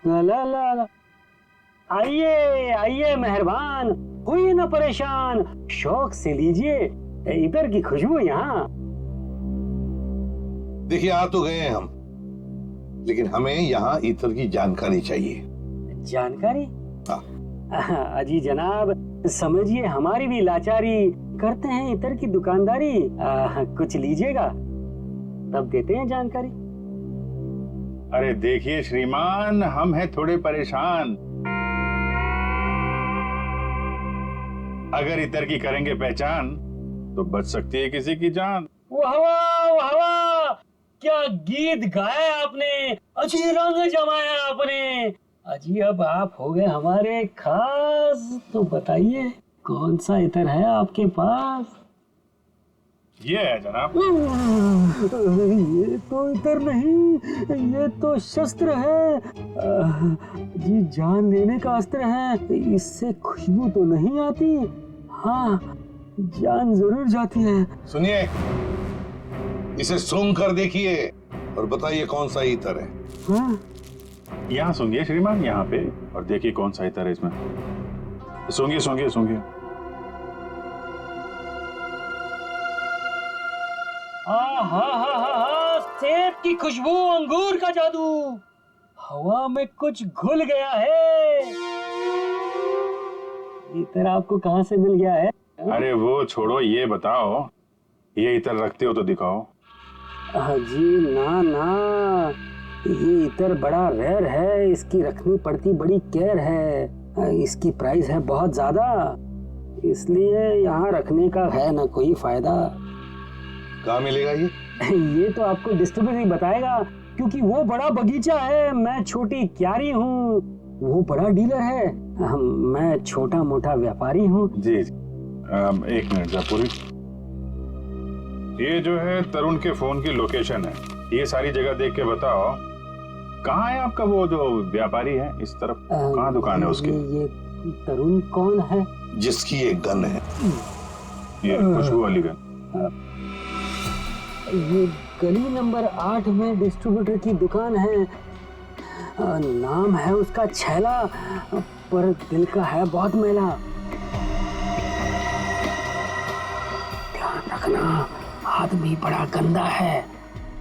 ला ला ला ला। आइए आइए मेहरबान, होइए ना परेशान, शौक से लीजिए इधर की खुशबू यहाँ। देखिए आ तो गए हैं हम, लेकिन हमें यहाँ इतर की जानकारी चाहिए। जानकारी? हाँ। अजी जनाब, समझिए हमारी भी लाचारी, करते हैं इतर की दुकानदारी। कुछ लीजिएगा तब देते हैं जानकारी। अरे देखिए श्रीमान, हम हैं थोड़े परेशान। अगर इतर की करेंगे पहचान तो बच सकती है किसी की जान। वाह वाह वाह वाह, क्या गीत गाया आपने, अजी रंग जमाया आपने। अजी अब आप हो गए हमारे खास, तो बताइए कौन सा इतर है आपके पास? ये है जनाब। ये तो इतर नहीं, ये तो शस्त्र है। जी जान लेने का अस्त्र है, इससे खुशबू तो नहीं आती, हाँ जान जरूर जाती है। सुनिए, इसे सूंघ कर देखिए और बताइए कौन सा इतर है। हाँ? यहाँ सूंघिए श्रीमान, यहाँ पे, और देखिए कौन सा इतर है इसमें। सूंघिए सूंघिए सूंघिए। सेब की खुशबू, अंगूर का जादू, हवा में कुछ घुल गया है। इतर आपको कहाँ से मिल गया है? अरे वो छोड़ो, ये बताओ ये इतर रखते हो तो दिखाओ। जी ना ना, ये इतर बड़ा रेयर है, इसकी रखनी पड़ती बड़ी केयर है, इसकी प्राइस है बहुत ज्यादा, इसलिए यहाँ रखने का है ना कोई फायदा। कहाँ मिलेगा ये? ये तो आपको डिस्ट्रीब्यूटर ही बताएगा, क्योंकि वो बड़ा बगीचा है, मैं छोटी क्यारी हूँ, वो बड़ा डीलर है, मैं छोटा मोटा व्यापारी हूँ। जी एक मिनट जयपुरी, ये जो है तरुण के फोन की लोकेशन है, ये सारी जगह देख के बताओ कहाँ है आपका वो जो व्यापारी है इस तरफ, कहाँ दुकान है उसकी? ये तरुण कौन है? जिसकी एक गन है। ये खुशबू वाली गन। ये गली नंबर 8 में डिस्ट्रीब्यूटर की दुकान है, नाम है उसका छैला, पर दिल का है बहुत मैला। ध्यान रखना, आदमी बड़ा गंदा है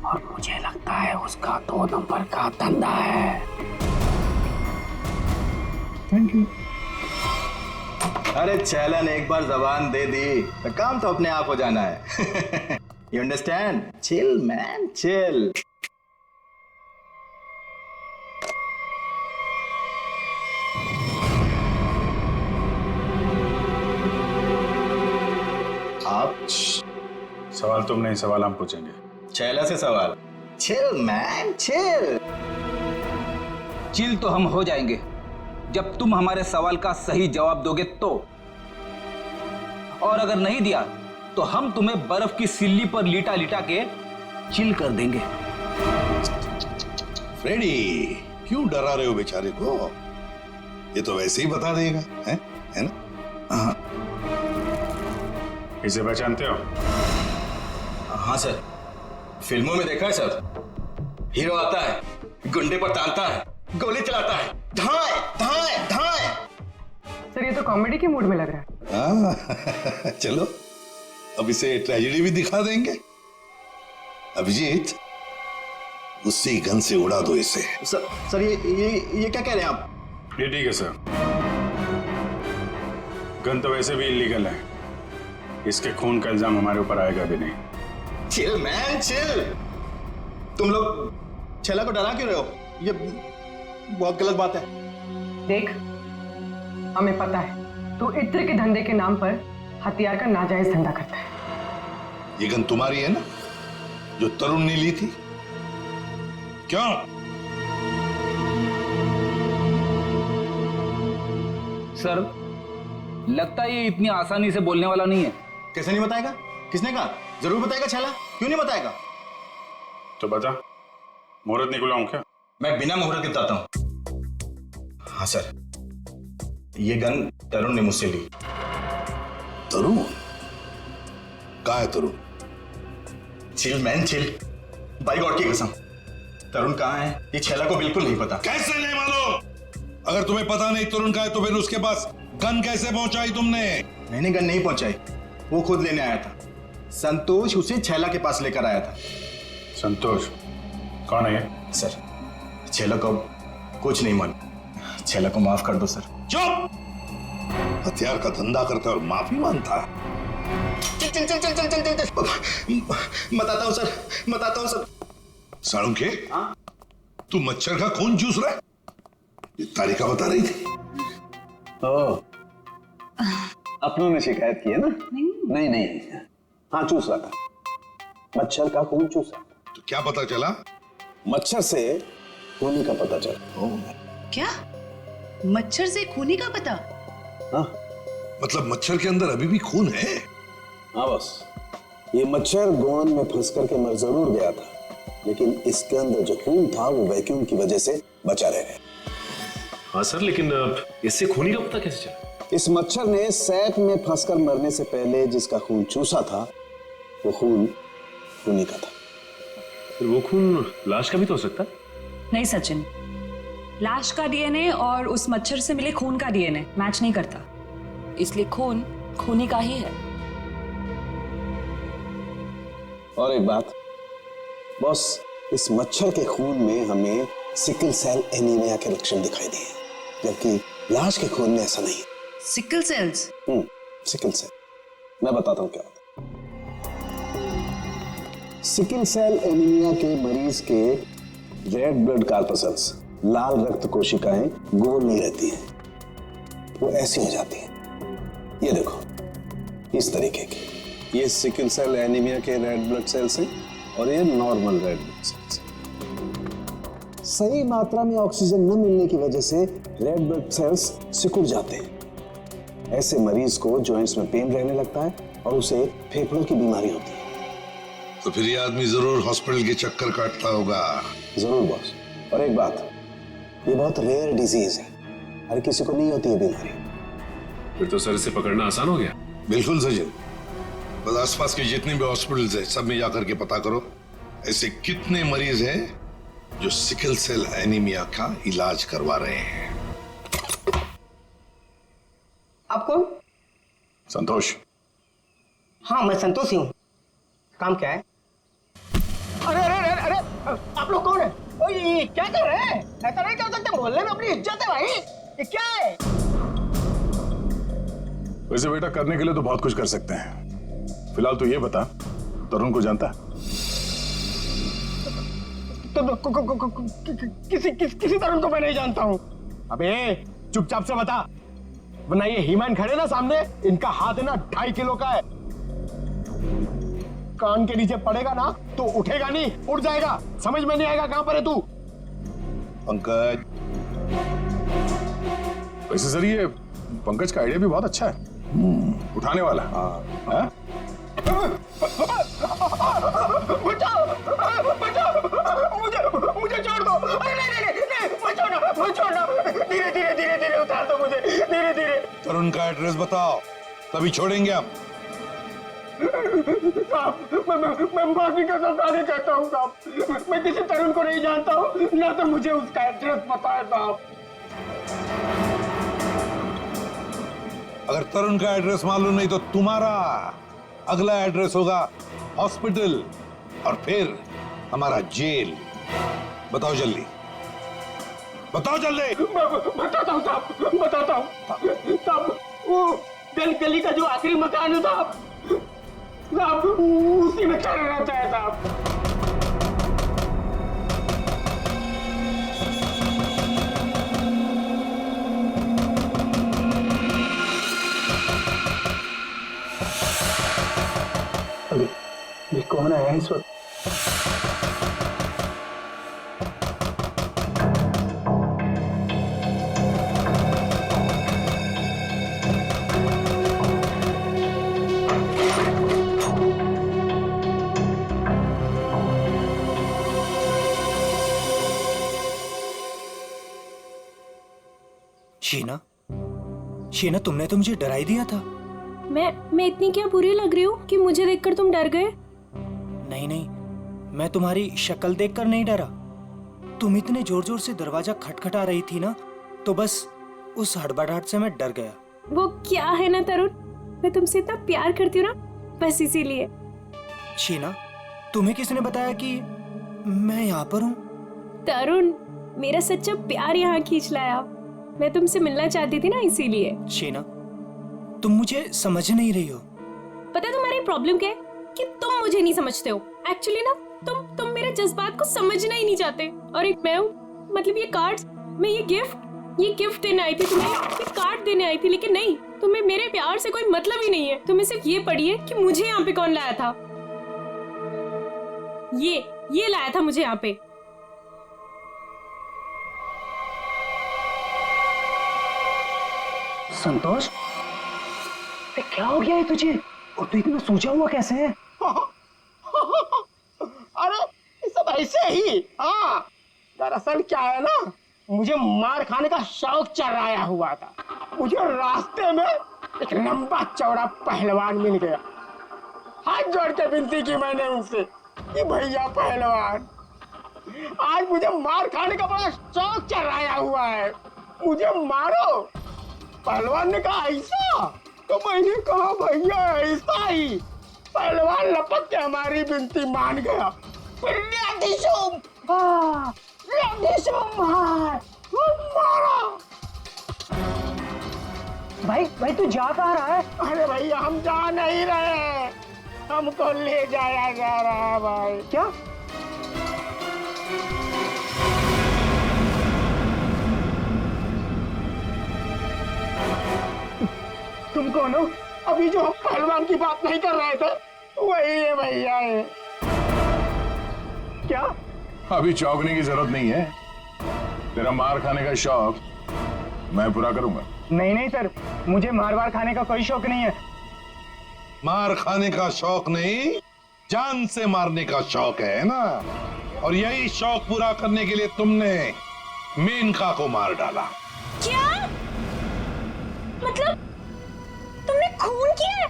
और मुझे लगता है उसका 2 नंबर का धंधा है। Thank you. अरे छैला ने एक बार जबान दे दी तो काम तो अपने आप हो जाना है। You understand? Chill man chill. आप सवाल तुम नहीं, सवाल हम पूछेंगे। छैला से सवाल? Chill man chill. चिल तो हम हो जाएंगे जब तुम हमारे सवाल का सही जवाब दोगे तो, और अगर नहीं दिया तो हम तुम्हें बर्फ की सिल्ली पर लिटा लिटा के चिल कर देंगे। फ्रेडी, क्यों डरा रहे हो बेचारे को? ये तो वैसे ही बता देगा, है ना? हाँ इसे पहचानते हो? हाँ सर, फिल्मों में देखा है सर। हीरो आता है, गुंडे पर तानता है, गोली चलाता है, धाए धाए धाए। सर ये तो कॉमेडी के मूड में लग रहा है। चलो अब इसे ट्रेजेडी भी दिखा देंगे। अभिजीत, उसी गन से उड़ा दो इसे। सर ये क्या कह रहे हैं आप? ये ठीक है सर, गन तो वैसे भी इलीगल है, इसके खून का इल्जाम हमारे ऊपर आएगा भी नहीं। Chill man chill. तुम लोग छैला को डरा क्यों रहे हो? ये बहुत गलत बात है। देख, हमें पता है तू इत्र के धंधे के नाम पर हथियार का नाजायज धंधा करता है। ये गन तुम्हारी है ना, जो तरुण ने ली थी? क्यों? सर लगता है ये इतनी आसानी से बोलने वाला नहीं है। कैसे नहीं बताएगा? किसने कहा? जरूर बताएगा छैला, क्यों नहीं बताएगा? तो बता, मुहूर्त निकलवाऊं क्या? मैं बिना मुहूर्त के बताता हूं। हाँ सर, ये गन तरुण ने मुझसे ली। तरुण? कहाँ है Tarun? Chill man chill, by god की कसम, तरुण कहाँ है ये छैला को बिल्कुल नहीं पता। कैसे नहीं मालूम? अगर तुम्हें पता नहीं तरुण का है तो फिर उसके पास गन कैसे पहुंचाई तुमने? मैंने गन नहीं पहुंचाई, वो खुद लेने आया था। संतोष उसे छैला के पास लेकर आया था। संतोष कौन है ये? सर, छैला को कुछ नहीं मान, छैला को माफ कर दो सर। चुप! हथियार का धंधा करता और माफी मांगता है। चल बताता हूँ सर, बताता हूँ सर। साळुंखे, तू मच्छर का खून चूस रहा है? ये तारिका बता रही थी। अपनों ने शिकायत की है ना? नहीं हाँ, चूस रहा था, मच्छर का खून चूसा। तो क्या पता चला? मच्छर से खूनी का पता चला। क्या? मच्छर से खूनी का पता? हाँ मतलब मच्छर के अंदर अभी भी खून है? हाँ बस, ये मच्छर गोंद में फंस करके मर जरूर गया था, लेकिन इसके अंदर जो खून था वो वैक्यूम की वजह से बचा रह गया। हाँ सर, लेकिन इससे खूनी का पता कैसे चला? इस मच्छर ने सैक में फंसकर मरने से पहले जिसका खून चूसा था वो खून खूनी का था। फिर वो खून लाश का भी तो हो सकता है? नहीं सचिन, लाश का डीएनए और उस मच्छर से मिले खून का डीएनए मैच नहीं करता, इसलिए खून खूनी का ही है। और एक बात बॉस, इस मच्छर के खून में हमें सिकल सेल एनीमिया के लक्षण दिखाई दिए, जबकि लाश के खून में ऐसा नहीं है। Sickle sales? सिकल सेल, मैं बताता हूँ क्या होता है। सिकल सेल एनीमिया के मरीज के रेड ब्लड कार्पसल्स, लाल रक्त कोशिकाएं गोल नहीं रहती हैं, वो ऐसी हो जाती हैं। ये देखो, इस तरीके की। ये सिकल सेल एनीमिया के रेड ब्लड सेल्स हैं और ये नॉर्मल रेड ब्लड सेल्स हैं। सही मात्रा में ऑक्सीजन न मिलने की वजह से रेड ब्लड सेल्स सिकुड़ जाते हैं। ऐसे मरीज को जॉइंट्स में पेन रहने लगता है और उसे फेफड़ों की बीमारी होती है। तो फिर ये आदमी जरूर हॉस्पिटल के चक्कर काटता होगा। जरूर बॉस। और एक बात, ये बहुत रेयर डिजीज है, हर किसी को नहीं होती है बीमारी। फिर तो सर इसे पकड़ना आसान हो गया। बिल्कुल सचिन, बस आसपास के जितने भी हॉस्पिटल्स हैं सब में जाकर के पता करो ऐसे कितने मरीज हैं जो सिकल सेल एनीमिया का इलाज करवा रहे हैं। आप कौन? संतोष। हाँ, मैं संतोष ही हूँ। काम क्या है? अरे अरे अरे अरे, आप लोग कौन है? ओए, ये क्या कर रहे हैं? ऐसा नहीं कर सकते, मोहल्ले में अपनी इज्जत है भाई। ये क्या है? वैसे बेटा करने के लिए तो बहुत कुछ कर सकते हैं। फिलहाल तो ये बता, तरुण को जानता है? किसी तरुण को मैं नहीं जानता हूँ। अबे चुपचाप से बता, वरना ये हीमान खड़े ना सामने, इनका हाथ है ना 2.5 किलो का है। कान के नीचे पड़ेगा ना तो उठेगा नहीं, उड़ जाएगा। समझ में नहीं आएगा कहां पर है तू? पंकज। वैसे सर ये पंकज का आइडिया भी बहुत अच्छा है, उठाने वाला। हाँ? बचाओ, बचाओ, मुझे छोड़ दो। अरे नहीं, मुझे छोड़ना। धीरे उतार दो मुझे, धीरे। तरुण का एड्रेस बताओ, तभी छोड़ेंगे हम। साहब, मैं माफी का सत्याग्रह करता हूँ साहब। मैं किसी तरुण को नहीं जानता हूँ, ना तो मुझे उसका एड्रेस पता है साहब। अगर तरुण का एड्रेस मालूम नहीं तो तुम्हारा अगला एड्रेस होगा हॉस्पिटल और फिर हमारा जेल। बताओ जल्दी, बताओ जल्दी। बताता हूँ साहब, बताता हूँ साहब। वो गली का जो आखिरी मकान है साहब, उसी में खड़ा रहता है साहब। ये कौन आया इस वक्त? शीना, तुमने तो मुझे डरा ही दिया था। मैं इतनी क्या बुरी लग रही हूँ कि मुझे देखकर तुम डर गए? नहीं, मैं तुम्हारी शक्ल देखकर नहीं डरा। तुम इतने जोर जोर से दरवाजा खटखटा रही थी ना, तो बस उस हड़बड़ाहट से मैं डर गया। वो क्या है ना तरुण, मैं तुमसे इतना प्यार करती हूँ ना, बस इसीलिए। शीना, तुम्हें किसने बताया कि मैं यहाँ पर हूँ? तरुण, मेरा सच्चा प्यार यहाँ खींच लाया। मैं तुमसे मिलना चाहती थी ना, इसीलिए। शीना, तुम मुझे समझ नहीं रही हो। पता है तुम्हारी प्रॉब्लम क्या है? कि तुम मुझे नहीं समझते हो। एक्चुअली ना तुम मेरे जज्बात को समझना ही नहीं चाहते। और एक मैं हूँ, मतलब ये कार्ड्स, मैं ये गिफ्ट देने आई थी तुम्हें, ये कार्ड देने आई थी, लेकिन नहीं, तुम्हें मेरे प्यार से कोई मतलब ही नहीं है। तुम्हें सिर्फ ये पड़ी है कि मुझे यहाँ पे कौन लाया था। ये लाया था मुझे यहाँ पे। संतोष, क्या हो गया है तुझे? और तू इतना सोचा हुआ कैसे है? अरे ये सब ऐसे ही। हाँ, दरअसल क्या है ना, मुझे मार खाने का शौक चढ़ाया हुआ था। मुझे रास्ते में एक लंबा चौड़ा पहलवान मिल गया। हाथ जोड़ के विनती की मैंने उनसे कि भैया पहलवान, आज मुझे मार खाने का बड़ा शौक चढ़ाया हुआ है, मुझे मारो। पहलवान ने कहा ऐसा? तो मैंने कहा भैया ऐसा ही। पहलवान लपक के हमारी विनती मान गया। भाई तू जा कहाँ रहा है? अरे भैया हम जा नहीं रहे, हमको ले जाया जा रहा है भाई। क्या? तुम कौन हो? अभी जो हम पहलवान की बात नहीं कर रहे थे वही है भैया है। क्या? अभी चौंकने की जरूरत नहीं है। तेरा मार खाने का शौक मैं पूरा करूंगा। नहीं सर, मुझे मार खाने का कोई शौक नहीं है। मार खाने का शौक नहीं, जान से मारने का शौक है ना? और यही शौक पूरा करने के लिए तुमने मेनका को मार डाला। क्या? मतलब तुमने खून किया है?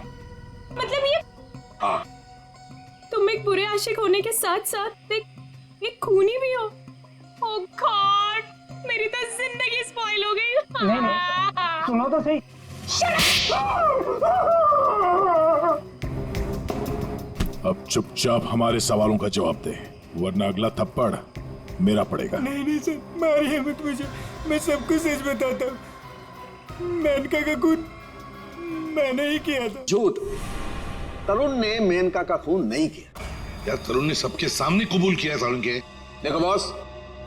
मतलब ये? हाँ। तुम एक बुरे आशिक होने के साथ साथ एक खूनी भी हो। ओह गॉड, मेरी तो जिंदगी स्पॉइल हो गई। नहीं, सुनो तो सही। अब चुपचाप हमारे सवालों का जवाब दे, वरना अगला थप्पड़ मेरा पड़ेगा। नहीं सर, मारिए मत मुझे, मैं सबको सच बताता हूँ। मेनका का खून मैंने ही किया था। झूठ, तरुण ने मेनका का खून नहीं किया। यार तरुण ने सबके सामने कबूल किया तरुण के। देखो बॉस,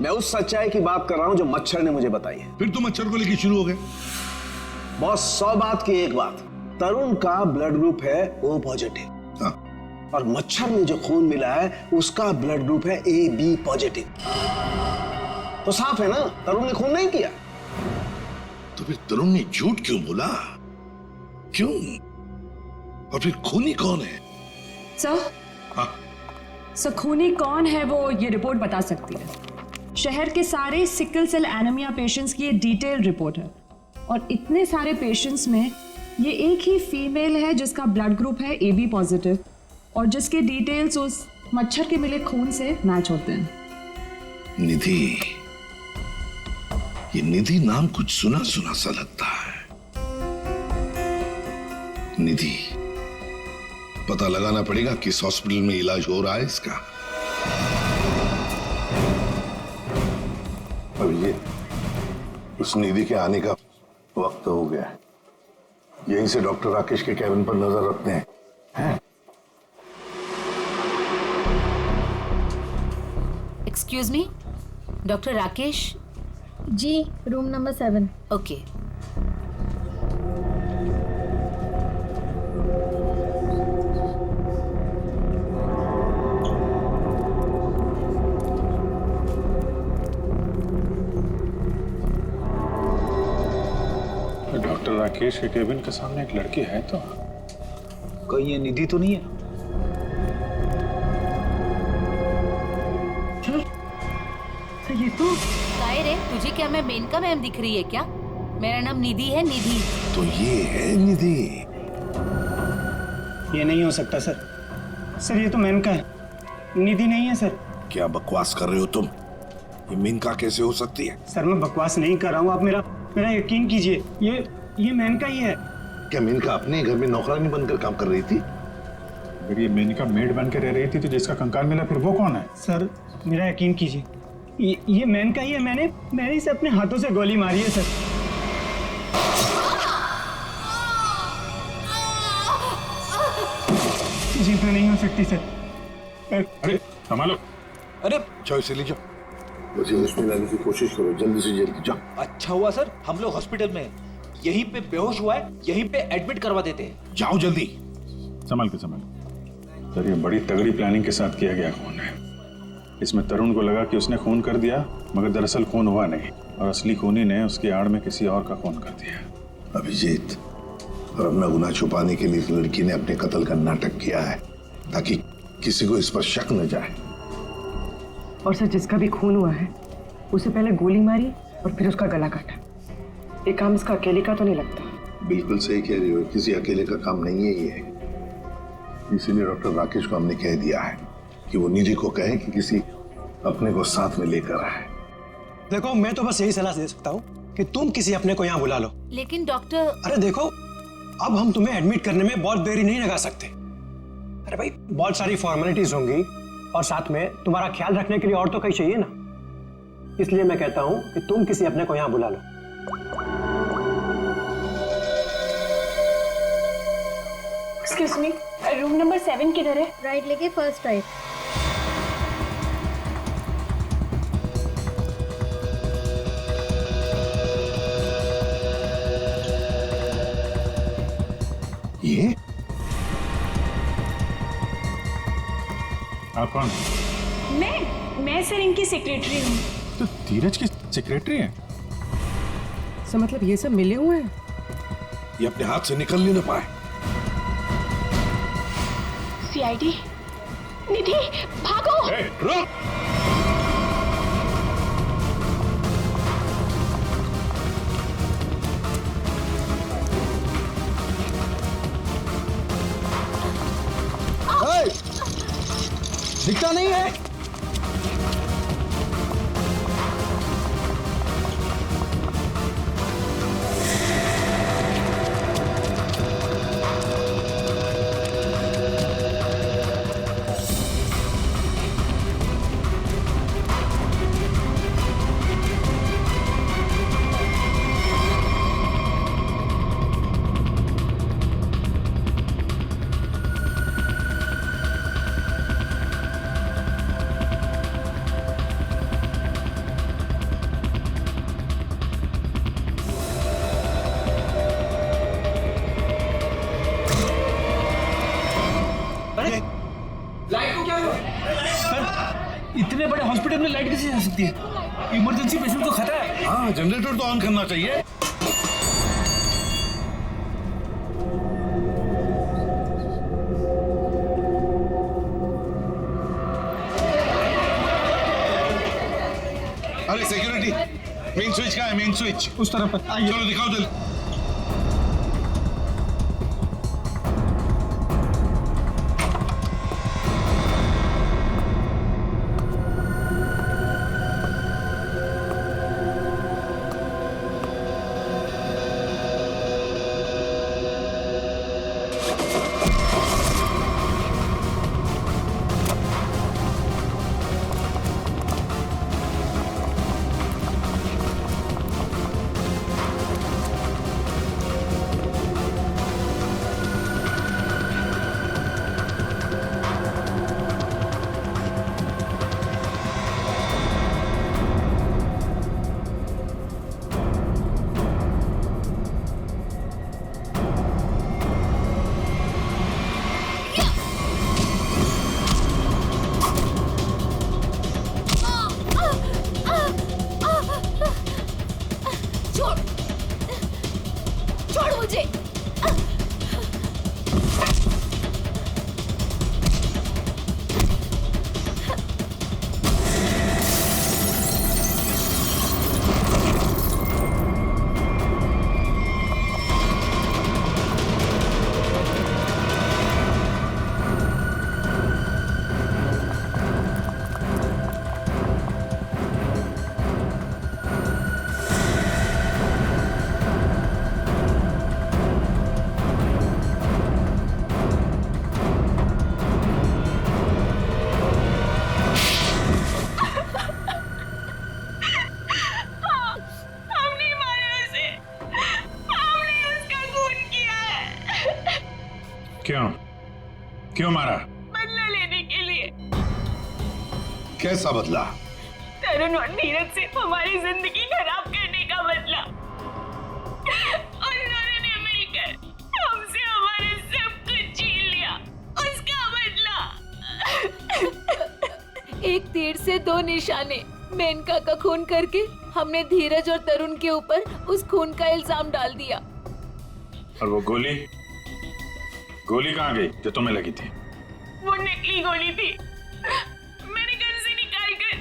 मैं उस सच्चाई की बात कर रहा हूं जो मच्छर ने मुझे बताई है। फिर तो मच्छर को लेकर शुरू हो गए। बॉस 100 बात की एक बात, तरुण का ब्लड ग्रुप है O पॉजिटिव। हाँ। और मच्छर में जो खून मिला है उसका ब्लड ग्रुप है AB पॉजिटिव। तो साफ है ना, तरुण ने खून नहीं किया। तो फिर तरुण ने झूठ क्यों बोला? क्यों? और फिर खूनी कौन है? सर, हाँ? सर खूनी कौन है वो ये रिपोर्ट बता सकती है। शहर के सारे सिकल सेल एनीमिया पेशेंट्स की ये डिटेल रिपोर्ट है, और इतने सारे पेशेंट्स में ये एक ही फीमेल है जिसका ब्लड ग्रुप है AB पॉजिटिव, और जिसके डिटेल्स उस मच्छर के मिले खून से मैच होते हैं। निधि, ये निधि नाम कुछ सुना सुना सा लगता है। निधि, पता लगाना पड़ेगा किस हॉस्पिटल में इलाज हो रहा है इसका। अब ये उस निधि के आने का वक्त हो गया है। यहीं से डॉक्टर राकेश के कैबिन पर नजर रखते हैं। Excuse me, doctor Rakesh? जी, room number 7। Okay. Doctor Rakesh के केबिन के सामने एक लड़की है तो कहीं ये निधि तो नहीं है? ये तो काय रे, तुझे क्या मैं मेनका मैम दिख रही है क्या? मेरा नाम निधि है, निधि। तो ये है निधि। ये नहीं हो सकता सर। सर ये तो मेनका है, निधि नहीं है सर। क्या बकवास कर रहे हो तुम? ये मेनका कैसे हो सकती है? सर मैं बकवास नहीं कर रहा हूँ, आप मेरा यकीन कीजिए, ये मेनका ही है। क्या मेनका अपने घर में नौकरानी बनकर काम कर रही थी? अगर ये मेनका मेड बन के रह रही थी तो जिसका कंकाल मिला फिर वो कौन है? सर मेरा यकीन कीजिए, ये मेनका ही है। मैंने इसे अपने हाथों से गोली मारी है सर। जीत नहीं हो सकती सर। अरे संभालो। अरे जाओ इसे ले जाओ, मुझे उसमें लाने की कोशिश करो, जल्दी से जल्दी जाओ। अच्छा हुआ सर हम लोग हॉस्पिटल में यहीं पे बेहोश हुआ है, यहीं पे एडमिट करवा देते हैं। जाओ जल्दी। संभाल के सर, ये बड़ी तगड़ी प्लानिंग के साथ किया गया खून है। इसमें तरुण को लगा कि उसने खून कर दिया, मगर दरअसल खून हुआ नहीं और असली खूनी ने उसकी आड़ में किसी और का खून कर दिया। अभिजीत, और अपना गुनाह छुपाने के लिए इस लड़की ने अपने कत्ल का नाटक किया है ताकि किसी को इस पर शक न जाए। और सर जिसका भी खून हुआ है उसे पहले गोली मारी और फिर उसका गला काटा। ये काम इसका अकेले का तो नहीं लगता। बिल्कुल सही कह रही हो, किसी अकेले का काम नहीं है ये। इसीलिए डॉक्टर राकेश को हमने कह दिया है कि वो निधि को कहे कि किसी अपने को साथ में लेकर आए। देखो मैं तो बस यही सलाह दे सकता हूँ कि तुम किसी अपने को यहाँ बुला लो। लेकिन डॉक्टर, अरे देखो अब हम तुम्हें एडमिट करने में बहुत देरी नहीं लगा सकते। अरे भाई बहुत सारी फॉर्मेलिटीज होंगी और साथ में तुम्हारा ख्याल रखने के लिए और तो कहीं चाहिए ना। इसलिए मैं कहता हूँ कि तुम किसी अपने को यहाँ बुला लो। एक्सक्यूज मी, रूम नंबर 7 किधर है? राइट लेके फर्स्ट राइट। ये आप कौन? मैं सर इनकी सेक्रेटरी हूँ। तो धीरज की सेक्रेटरी है? सर मतलब ये सब मिले हुए हैं? ये अपने हाथ से निकल नहीं ना पाए। सीआईडी, निधि भागो। रुक। दिखता नहीं है। लाइट को क्या हुआ? सर इतने बड़े हॉस्पिटल में लाइट कैसे जा सकती है? इमरजेंसी पेशेंट को खतरा है। हाँ जनरेटर तो ऑन करना चाहिए। अरे सिक्योरिटी, मेन स्विच कहाँ है? मेन स्विच उस तरफ है। आइए। चलो दिखाओ जल्दी। छोड़ मुझे। क्यों मारा? बदला लेने के लिए। कैसा बदला? तरुण और धीरज से हमारी जिंदगी खराब करने का बदला। और उन्होंने मिलकर हमसे हमारे सब कुछ छीन लिया, उसका बदला। एक तीर से दो निशाने। मेनका का खून करके हमने धीरज और तरुण के ऊपर उस खून का इल्जाम डाल दिया। और वो गोली कहाँ गई जो तुम्हें लगी थी? वो नकली गोली थी। मैंने गन से निकालकर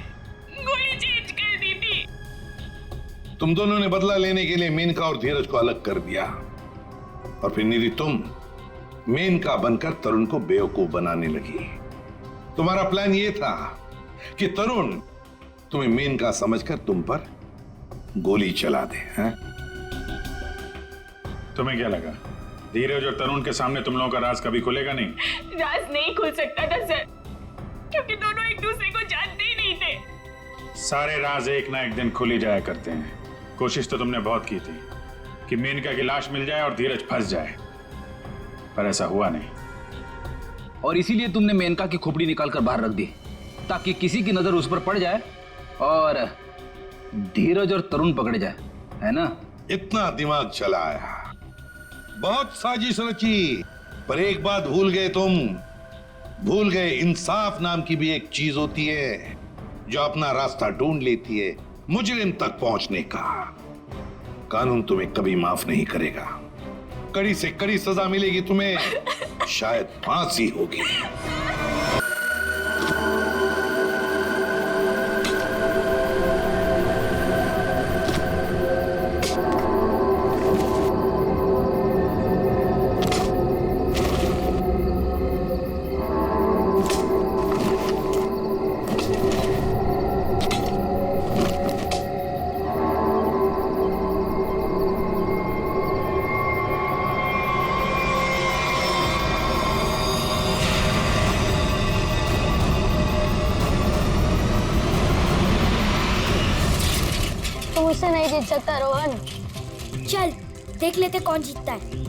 गोली चेंज कर दी थी। तुम दोनों ने बदला लेने के लिए मेनका और धीरज को अलग कर दिया, और फिर निधि तुम मेनका बनकर तरुण को बेवकूफ बनाने लगी। तुम्हारा प्लान यह था कि तरुण तुम्हें मेनका समझकर तुम पर गोली चला दे। हैं? तुम्हें क्या लगा धीरज और तरुण के सामने तुम लोगों का राज कभी खुलेगा नहीं? राज नहीं खुल सकता था सर, क्योंकि दोनों एक दूसरे को जानते ही नहीं थे। सारे राज एक ना एक दिन खुल ही जाया करते हैं। कोशिश तो तुमने बहुत की थी कि मेनका की लाश मिल जाए और धीरज फंस जाए, पर ऐसा हुआ नहीं। और इसीलिए तुमने मेनका की खोपड़ी निकालकर बाहर रख दी, ताकि किसी की नजर उस पर पड़ जाए और धीरज और तरुण पकड़े जाए, है ना? इतना दिमाग चलाया, बहुत साजिश रची, पर एक बात भूल गए तुम। भूल गए इंसाफ नाम की भी एक चीज होती है जो अपना रास्ता ढूंढ लेती है मुजरिम तक पहुंचने का। कानून तुम्हें कभी माफ नहीं करेगा। कड़ी से कड़ी सजा मिलेगी तुम्हें, शायद फांसी होगी। मुझसे नहीं जीत सकता रोहन। चल देख लेते कौन जीतता है।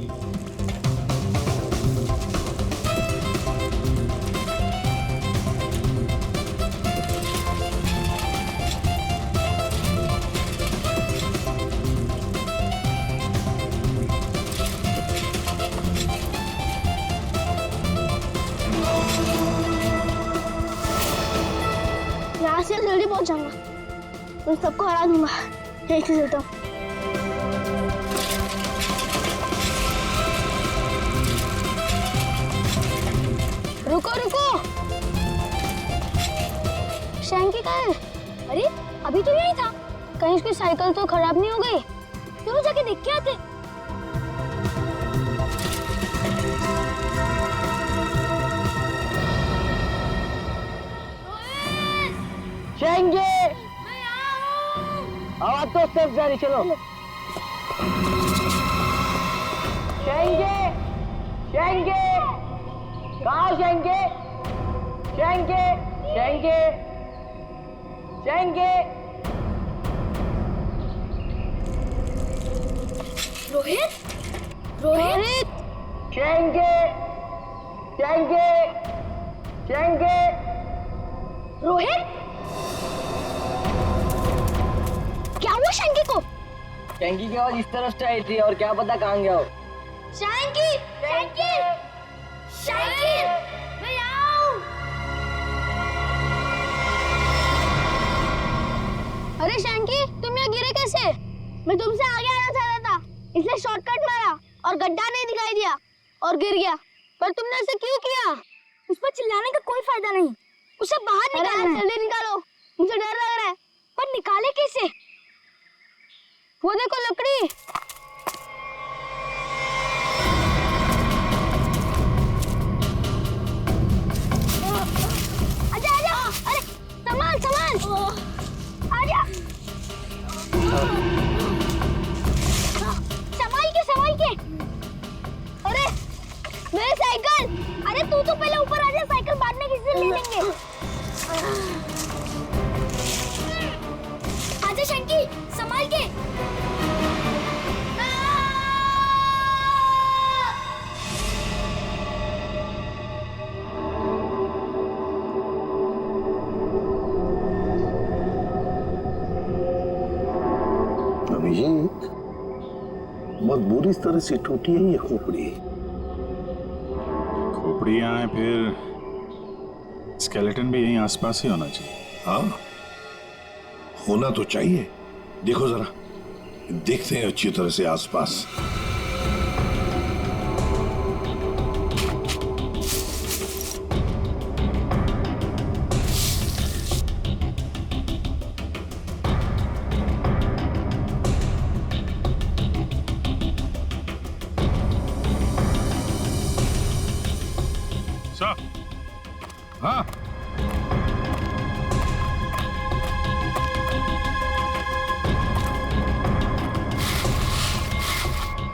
यहाँ से जल्दी पहुंचाऊंगा, उन सबको हरा दूंगा। एक से चलता हूँ। रुको रुको, शैंकी कहाँ है? अरे अभी तो यही था। कहीं उसकी साइकिल तो खराब नहीं हो गई? क्यों जाके देख के आते। शैंकी आवाज तो सिर्फ जारी, चलो। शेंगे, शेंगे, कहाँ शेंगे? शेंगे, शेंगे, शेंगे। रोहित, रोहित, शेंगे, शेंगे, शेंगे। रोहित, क्या हुआ शैंकी को? शैंकी की आवाज इस तरफ से आई थी और क्या पता कहाँ गया हो। शैंकी, शैंकी, शैंकी, मैं आऊं। अरे शैंकी, तुम यहाँ गिरे कैसे? मैं तुमसे आगे आना चाहता था, इसलिए शॉर्टकट मारा और गड्ढा नहीं दिखाई दिया और गिर गया। पर तुमने ऐसे क्यों किया? उस पर चिल्लाने का कोई फायदा नहीं, उसे बाहर निकालो। जल्दी निकालो, मुझे डर लग रहा है। पर निकाले कैसे? वो देखो लकड़ी। आजा आजा, अरे सामान सामान, आजा। संभाल के। अरे मेरी साइकिल। अरे तू तो पहले ऊपर आजा, साइकिल बाद में किसी से ले लेंगे। आजा शंकी, संभाल के। एक बहुत बुरी तरह से टूटी है ये खोपड़ी। खोपड़ी यहाँ है, फिर स्केलेटन भी यहीं आसपास ही होना चाहिए। हाँ, होना तो चाहिए। देखो जरा, देखते हैं अच्छी तरह से आसपास। हाँ,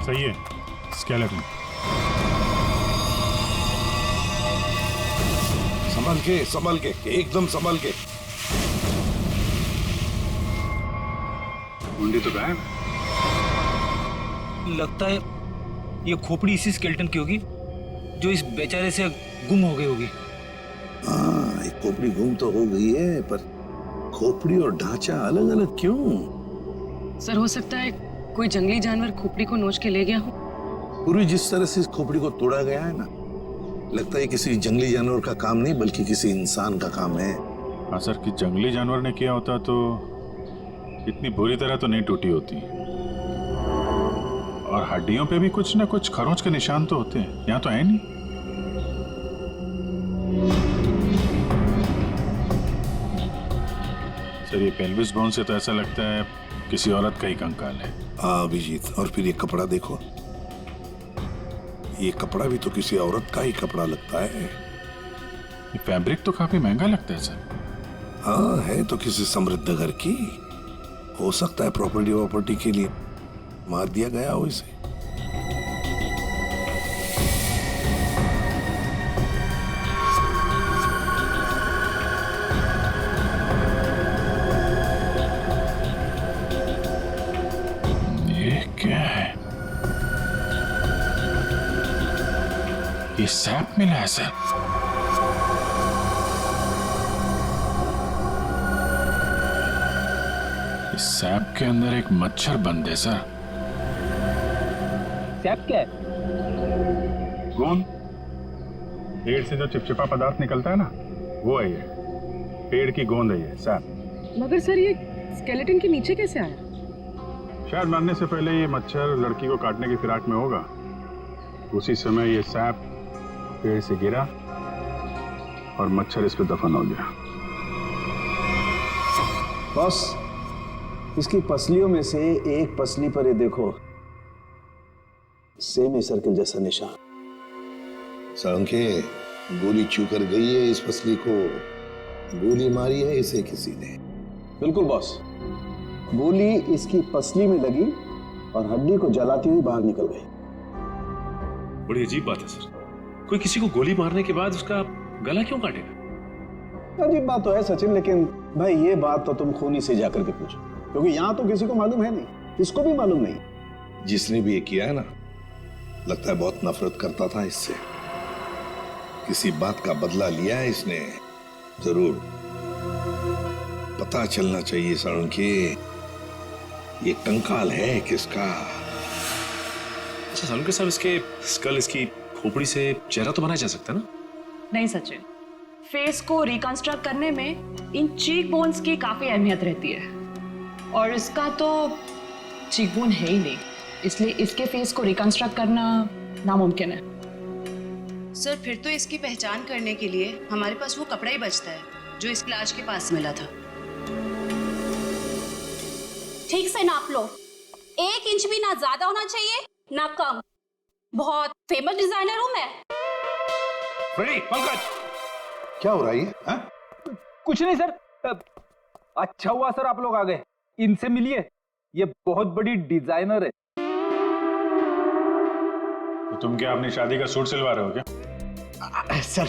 सही है, स्केलेटन। संभल के, एकदम संभल के। मुंडी तो गायब। लगता है ये खोपड़ी इसी स्केलेटन की होगी जो इस बेचारे से गुम हो गई होगी। हाँ, एक खोपड़ी गुम तो हो गई है, पर खोपड़ी और ढांचा अलग अलग क्यों? सर, हो सकता है कोई जंगली जानवर खोपड़ी को नोच के ले गया हो। पूरी जिस तरह से इस खोपड़ी को तोड़ा गया है ना, लगता है किसी जंगली जानवर का काम नहीं बल्कि किसी इंसान का काम है। हाँ सर, कि जंगली जानवर ने किया होता तो इतनी बुरी तरह तो नहीं टूटी होती। और हड्डियों पे भी कुछ ना कुछ खरोंच के निशान तो होते हैं, यहाँ तो है नहीं। सर, ये पेल्विस बोन से तो ऐसा लगता है किसी औरत का ही कंकाल है। हाँ अभिजीत, और फिर ये कपड़ा देखो, ये कपड़ा भी तो किसी औरत का ही कपड़ा लगता है। ये फैब्रिक तो काफी महंगा लगता है सर। हाँ, है तो किसी समृद्ध घर की, हो सकता है प्रॉपर्टी के लिए मार दिया गया हो इसे। ये क्या है? ये सैप मिला है सर। इस सैप के अंदर एक मच्छर बंद है सर। सैप क्या है? गोंद। पेड़ से जो चिपचिपा पदार्थ निकलता है ना, वो है ये। पेड़ की गोंद है ये सैप। मगर सर, ये स्केलेटन के नीचे कैसे आया? शायद मरने से पहले ये मच्छर लड़की को काटने की फिराक में होगा। उसी समय ये सैप पेड़ से गिरा और मच्छर इस पे दफन हो गया। बॉस, इसकी पसलियों में से एक पसली पर ये देखो, सेमी सर्किल जैसा निशान। सांखे, गोली छू कर गई है इस पसली को। गोली मारी है इसे किसी ने। बिल्कुल बॉस, गोली इसकी पसली में लगी और हड्डी को जलाती हुई बाहर निकल गई। बड़ी अजीब बात है सर, कोई किसी को गोली मारने के बाद उसका गला क्यों काटेगा? अजीब बात तो है सचिन, लेकिन भाई ये बात तो तुम खूनी से जाकर के पूछो, क्योंकि यहाँ तो किसी को मालूम है नहीं, इसको भी मालूम नहीं। जिसने भी ये किया है ना, लगता है बहुत नफरत करता था इससे। किसी बात का बदला लिया है इसने जरूर। पता चलना चाहिए सारुण के ये कंकाल है किसका। अच्छा सारुण के साहब, इसके स्कल, इसकी खोपड़ी से चेहरा तो बनाया जा सकता है ना? नहीं सचिन, फेस को रिकंस्ट्रक्ट करने में इन चीक बोन्स की काफी अहमियत रहती है, और इसका तो चीक बोन है ही नहीं, इसलिए इसके फेस को रिकंस्ट्रक्ट करना नामुमकिन है। सर, फिर तो इसकी पहचान करने के लिए हमारे पास वो कपड़ा ही बचता है जो इस लाश के पास मिला था। ठीक से नाप लो, 1 इंच भी ना ज्यादा होना चाहिए ना कम। बहुत फेमस डिजाइनर हूं मैं। फ्रेडी, पंकज, क्या हो रहा है ये? कुछ नहीं सर। अच्छा हुआ सर आप लोग आ गए, इनसे मिलिए, ये बहुत बड़ी डिजाइनर है। तो तुम क्या अपनी शादी का सूट सिलवा रहे हो क्या? सर,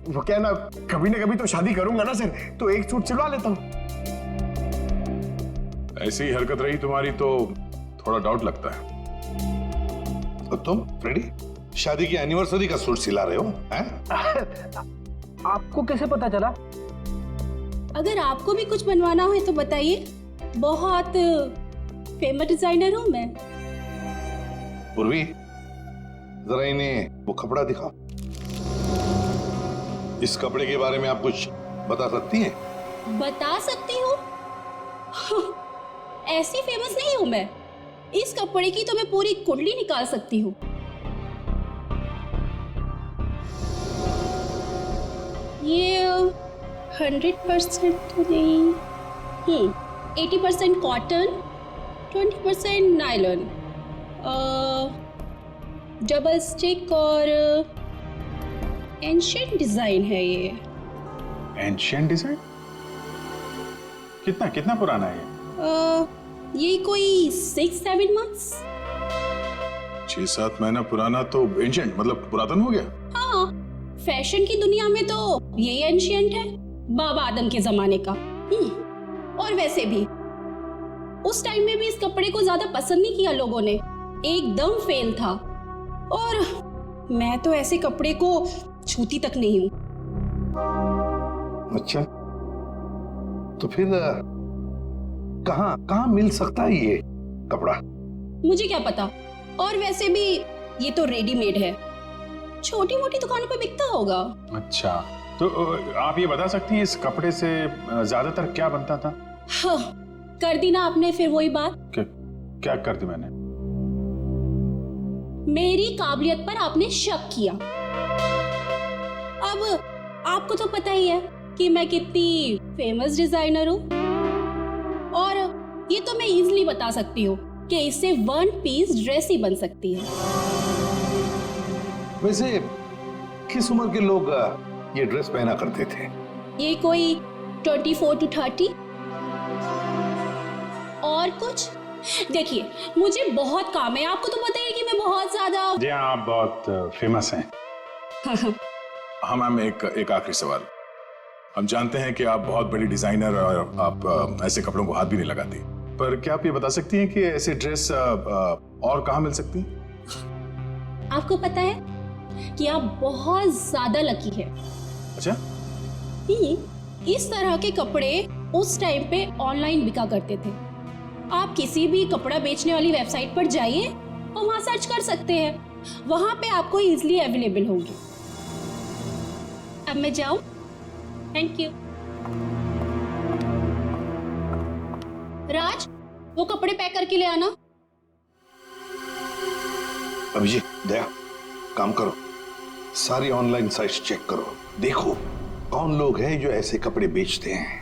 वो क्या ना कभी तो शादी करूंगा ना सर, तो एक सूट सिलवा लेता हूँ। ऐसी ही हरकत रही तुम्हारी तो थोड़ा डाउट लगता है। और तुम फ्रेडी, शादी की एनिवर्सरी का सूट सिला रहे हो? आपको कैसे पता चला? अगर आपको भी कुछ बनवाना हो तो बताइए, बहुत फेमस डिजाइनर हूँ मैं। पूर्वी, जरा इन्हें वो कपड़ा दिखाओ। इस कपड़े के बारे में आप कुछ बता सकती हैं? बता सकती हूँ? ऐसी फेमस नहीं हूँ मैं। इस कपड़े की तो मैं पूरी कुंडली निकाल सकती हूँ। ये 100% तो नहीं, 80% कॉटन, 20% नायलॉन, डबल स्टिक और एंशिएंट डिजाइन है ये। Ancient design? कितना कितना पुराना है ये कोई 6-7 मंथ्स। 6-7 महीना पुराना तो एंशिएंट मतलब पुरातन हो गया। हाँ, फैशन की दुनिया में तो ये एंशिएंट है, बाबा आदम के जमाने का। और वैसे भी उस टाइम में भी इस कपड़े को ज्यादा पसंद नहीं किया लोगों ने, एकदम फेल था। और मैं तो ऐसे कपड़े को छूती तक नहीं हूँ। अच्छा, तो फिर कहाँ मिल सकता है ये कपड़ा? मुझे क्या पता, और वैसे भी ये तो रेडीमेड है, छोटी मोटी दुकानों पे बिकता होगा। अच्छा, तो आप ये बता सकती हैं इस कपड़े से ज्यादातर क्या बनता था? हाँ, कर दी ना आपने फिर वही बात। क्या कर दी मैंने? मेरी काबिलियत पर आपने शक किया। अब आपको तो पता ही है कि मैं कितनी फेमस डिजाइनर हूँ, और ये तो मैं इजीली बता सकती हूँ कि इससे 1 पीस ड्रेस ही बन सकती है। वैसे किस उम्र के लोग ये ड्रेस पहना करते थे? ये कोई 24 to 30। और कुछ देखिए, मुझे बहुत काम है, आपको तो पता है कि मैं बहुत ज्यादा। जी हाँ, आप बहुत फेमस हैं। हाँ मैम, एक आखिरी सवाल। हम जानते हैं कि आप बहुत बड़ी डिजाइनर और आप ऐसे कपड़ों को हाथ भी नहीं लगाती, पर क्या आप ये बता सकती हैं कि ऐसी ड्रेस और कहाँ मिल सकती है? आपको पता है कि आप बहुत ज्यादा लकी है। अच्छा? इस तरह के कपड़े उस टाइम पे ऑनलाइन बिका करते थे। आप किसी भी कपड़ा बेचने वाली वेबसाइट पर जाइए और वहां सर्च कर सकते हैं, वहां पे आपको इजीली अवेलेबल होंगे। अब मैं जाऊं? Thank you. राज, वो कपड़े पैक करके ले आना। अभिजीत, दया, काम करो, सारी ऑनलाइन साइट्स चेक करो, देखो कौन लोग हैं जो ऐसे कपड़े बेचते हैं,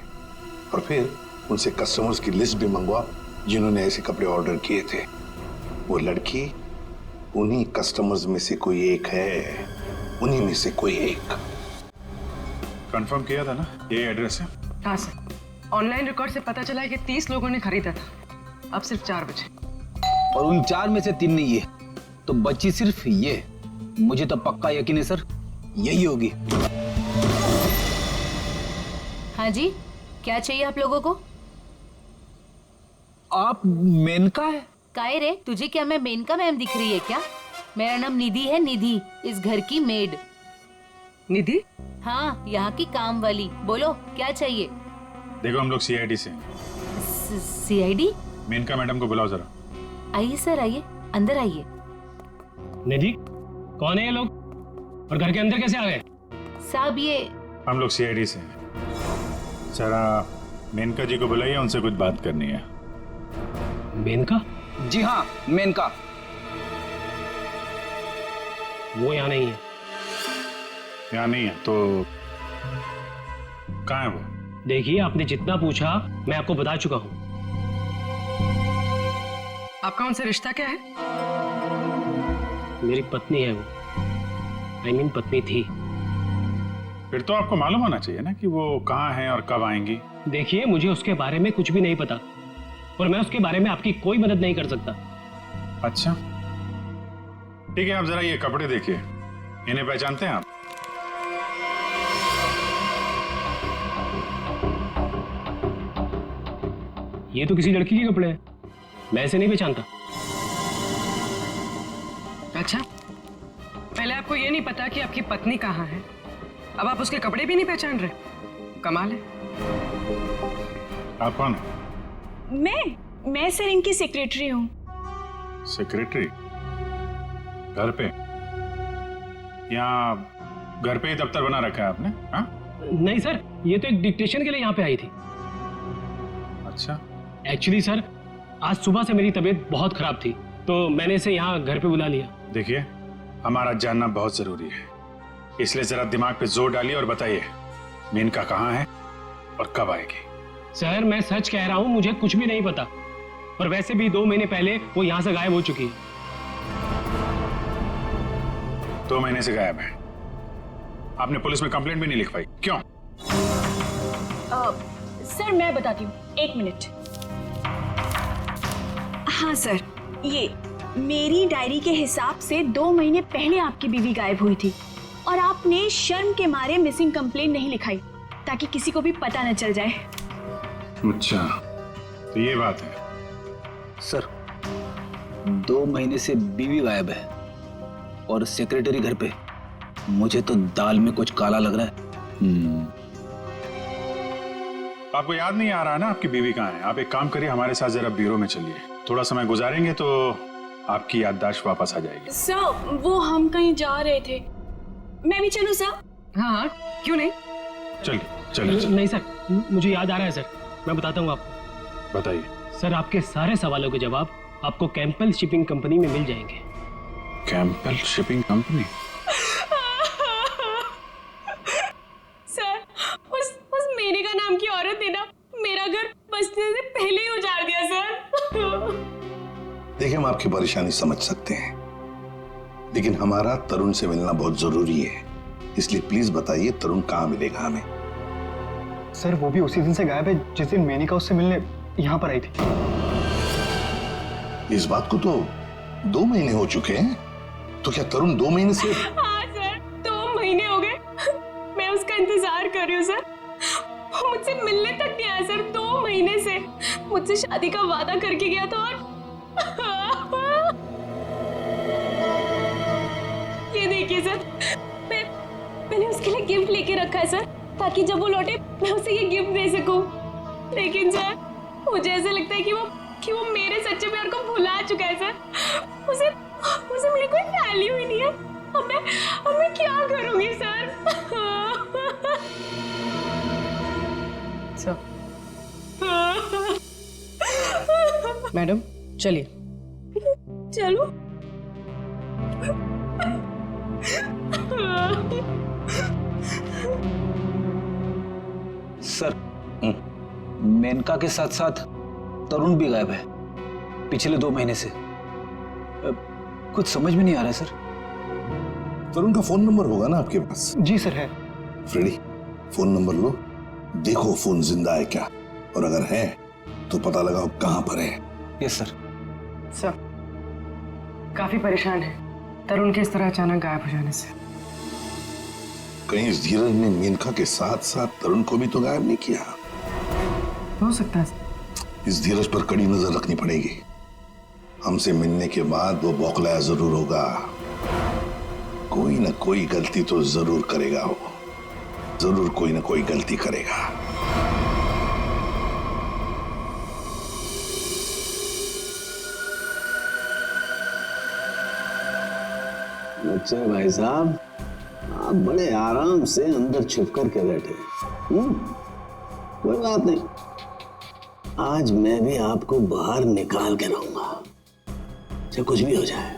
और फिर उनसे कस्टमर्स की लिस्ट भी मंगवा जिन्होंने ऐसे कपड़े ऑर्डर किए थे। वो लड़की उन्हीं कस्टमर्स में से कोई एक है, उन्हीं में से कोई एक। कंफर्म किया था ना ये एड्रेस है? हाँ सर, ऑनलाइन रिकॉर्ड से पता चला है कि 30 लोगों ने खरीदा था, अब सिर्फ 4 बचे। और उन 4 में से 3 नहीं है, तो बची सिर्फ ये। मुझे तो पक्का यकीन है सर, यही होगी। हाँ जी, क्या चाहिए आप लोगों को? आप मेनका है? काहे रे, तुझे क्या मैं मेनका मैम दिख रही है क्या? मेरा नाम निधि है, निधि, इस घर की मेड। निधि? हाँ, यहाँ की काम वाली। बोलो क्या चाहिए? देखो, हम लोग सीआईडी से। सीआईडी? मेनका मैडम को बुलाओ जरा। आइए सर, आइए, अंदर आइए। निधि, कौन है ये लोग और घर के अंदर कैसे आ गए? साहब ये हम लोग सीआईडी से हैं। जरा मेनका जी को बुलाइए, उनसे कुछ बात करनी है। मेनका? जी हाँ, मेनका। वो यहाँ नहीं है। यहाँ नहीं है तो कहाँ है वो? देखिए, आपने जितना पूछा मैं आपको बता चुका हूँ। आपका उनसे रिश्ता क्या है? मेरी पत्नी है वो, I mean पत्नी थी। फिर तो आपको मालूम होना चाहिए ना कि वो कहाँ हैं और कब आएंगी। देखिए, मुझे उसके बारे में कुछ भी नहीं पता और मैं उसके बारे में आपकी कोई मदद नहीं कर सकता। अच्छा ठीक है, आप जरा ये कपड़े देखिए, इन्हें पहचानते हैं आप? ये तो किसी लड़की के कपड़े हैं, मैं इसे नहीं पहचानता। अच्छा, पहले आपको ये नहीं पता कि आपकी पत्नी कहाँ है, अब आप उसके कपड़े भी नहीं पहचान रहे? कमाल है। आप कौन है? मैं मैं सर इनकी सेक्रेटरी हूँ। सेक्रेटरी? घर पे? यहाँ घर पे ही दफ्तर बना रखा है आपने? हाँ? नहीं सर, ये तो एक डिक्टेशन के लिए यहाँ पे आई थी। अच्छा। एक्चुअली सर, आज सुबह से मेरी तबीयत बहुत खराब थी, तो मैंने इसे यहाँ घर पे बुला लिया। देखिए, हमारा जानना बहुत जरूरी है, इसलिए जरा दिमाग पे जोर डालिए और बताइए मेनका कहाँ है और कब आएगी। सर मैं सच कह रहा हूँ, मुझे कुछ भी नहीं पता, और वैसे भी 2 महीने पहले वो यहाँ से गायब हो चुकी है। 2 महीने से गायब है? आपने पुलिस में कंप्लेंट भी नहीं लिखवाई, क्यों? सर मैं बताती हूँ, 1 मिनट। हाँ सर, ये मेरी डायरी के हिसाब से 2 महीने पहले आपकी बीवी गायब हुई थी, और आपने शर्म के मारे मिसिंग कंप्लेंट नहीं लिखाई ताकि किसी को भी पता न चल जाए। अच्छा, तो ये बात है। सर 2 महीने से बीवी गायब है और सेक्रेटरी घर पे। मुझे तो दाल में कुछ काला लग रहा है। आपको याद नहीं आ रहा है ना आपकी बीवी कहाँ है? आप एक काम करिए, हमारे साथ जरा ब्यूरो में चलिए, थोड़ा समय गुजारेंगे तो आपकी याददाश्त वापस आ जाएगी। सर वो हम कहीं जा रहे थे, मैं भी चलूं सर? हाँ, क्यों नहीं? चलिए चलिए। नहीं सर, मुझे याद आ रहा है सर, मैं बताता हूँ आपको। बताइए। सर आपके सारे सवालों के जवाब आपको कैंपल शिपिंग कंपनी में मिल जाएंगे। कैंपल शिपिंग कंपनी? सर उस मेनका नाम की औरत ने ना मेरा घर बसने से पहले ही उजाड़ दिया सर। देखिए, हम आपकी परेशानी समझ सकते हैं, लेकिन हमारा तरुण से मिलना बहुत जरूरी है, इसलिए प्लीज बताइए तरुण कहाँ मिलेगा हमें? सर वो भी उसी दिन से गायब है जिस दिन मेनिका उससे मिलने यहाँ पर आई थी। इस बात को तो 2 महीने हो चुके हैं, तो क्या तरुण 2 महीने से? हाँ सर, 2 महीने हो गए, मैं उसका इंतजार कर रही हूँ सर। वो मुझसे मिलने तक नहीं आया सर, 2 महीने से। मुझसे शादी का वादा करके गया था, और ये देखिए सर, मैंने उसके लिए गिफ्ट लेके रखा है सर, ताकि जब वो लौटे मैं उसे ये गिफ्ट दे सकूं। लेकिन सर मुझे ऐसा लगता है कि वो मेरे सच्चे प्यार को भुला चुका है सर। उसे मेरी कोई वैल्यू ही नहीं है। अब मैं क्या करूंगी सर? मैडम चलिए। चलो। सर मेनका के साथ साथ तरुण भी गायब है पिछले 2 महीने से। कुछ समझ में नहीं आ रहा है सर। तरुण का फोन नंबर होगा ना आपके पास? जी सर है। फ्रेडी, फोन नंबर लो, देखो फोन जिंदा है क्या, और अगर है तो पता लगाओ कहां पर है। Yes sir. सर काफी परेशान है तरुण के इस तरह अचानक गायब हो जाने से। कहीं इस धीरज ने मेनका के साथ साथ तरुण को भी तो गायब नहीं किया? हो सकता है। इस धीरज पर कड़ी नजर रखनी पड़ेगी। हमसे मिलने के बाद वो बौखलाया जरूर होगा, कोई ना कोई गलती तो जरूर करेगा, वो जरूर कोई ना कोई गलती करेगा। अच्छा भाई साहब, आप बड़े आराम से अंदर छुप कर के बैठे। कोई बात नहीं, आज मैं भी आपको बाहर निकाल के रहूंगा, चाहे कुछ भी हो जाए।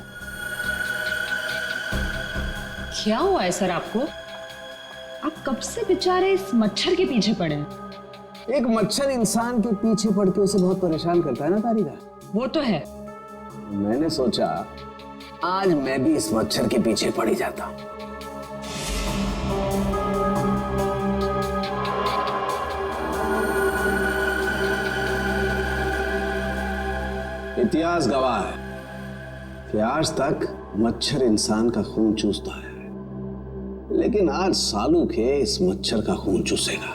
क्या हुआ है सर आपको? आप कब से बेचारे इस मच्छर के पीछे पड़े हैं? एक मच्छर इंसान के पीछे पड़ के उसे बहुत परेशान करता है ना तारिका। वो तो है। मैंने सोचा आज मैं भी इस मच्छर के पीछे पड़ ही जाता हूं। इतिहास गवाह है कि आज तक मच्छर इंसान का खून चूसता है, लेकिन आज सालू के इस मच्छर का खून चूसेगा।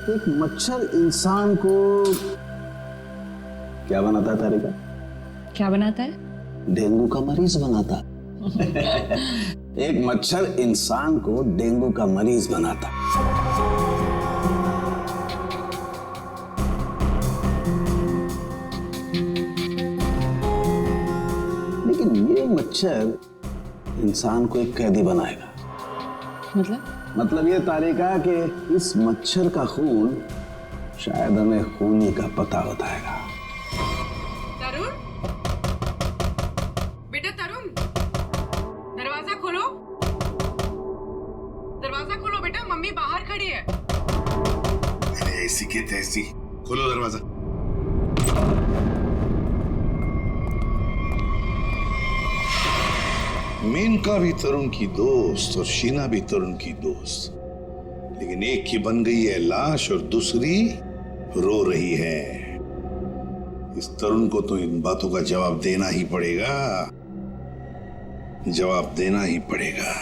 एक मच्छर इंसान को क्या बनाता है तारिका? क्या बनाता है? डेंगू का मरीज बनाता। एक मच्छर इंसान को डेंगू का मरीज बनाता। लेकिन ये मच्छर इंसान को एक कैदी बनाएगा। मतलब ये तारिका कि इस मच्छर का खून शायद हमें खूनी का पता बताएगा। तरुण, बेटा तरुण, दरवाजा खोलो, दरवाजा खोलो बेटा, मम्मी बाहर खड़ी है। अरे ऐसी के तैसी, खोलो दरवाजा। मेनका भी तरुण की दोस्त और शीना भी तरुण की दोस्त, लेकिन एक की बन गई है लाश और दूसरी रो रही है। इस तरुण को तो इन बातों का जवाब देना ही पड़ेगा, जवाब देना ही पड़ेगा।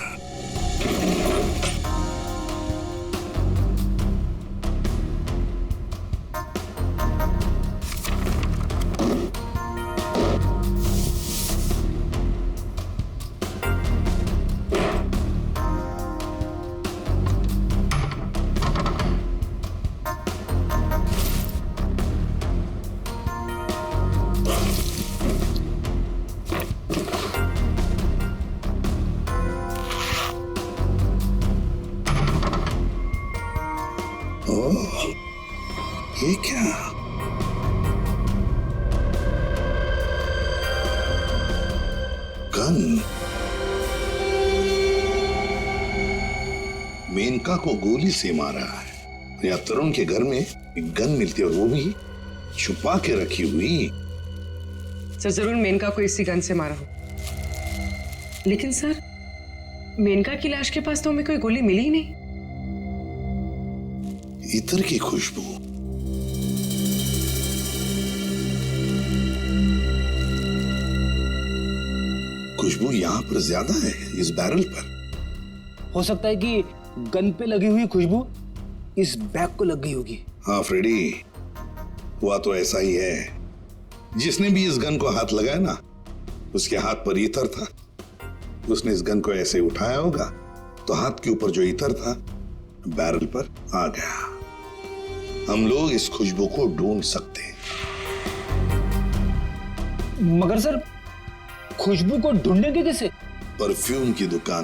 ये क्या? गन। मेनका को गोली से मारा है। या तरुण के घर में एक गन मिलती है और वो भी छुपा के रखी हुई। सर जरूर मेनका को इसी गन से मारा हो, लेकिन सर मेनका की लाश के पास तो हमें कोई गोली मिली ही नहीं। इत्र की खुशबू, खुशबू यहां पर ज्यादा है इस बैरल पर। हो सकता है कि गन पे लगी हुई खुशबू इस बैग को लग गई होगी। हाँ फ्रेडी, हुआ तो ऐसा ही है। जिसने भी इस गन को हाथ लगाया ना, उसके हाथ पर इत्र था। उसने इस गन को ऐसे उठाया होगा तो हाथ के ऊपर जो इत्र था बैरल पर आ गया। हम लोग इस खुशबू को ढूंढ सकते हैं। मगर सर खुशबू को ढूंढेंगे कैसे? परफ्यूम की दुकान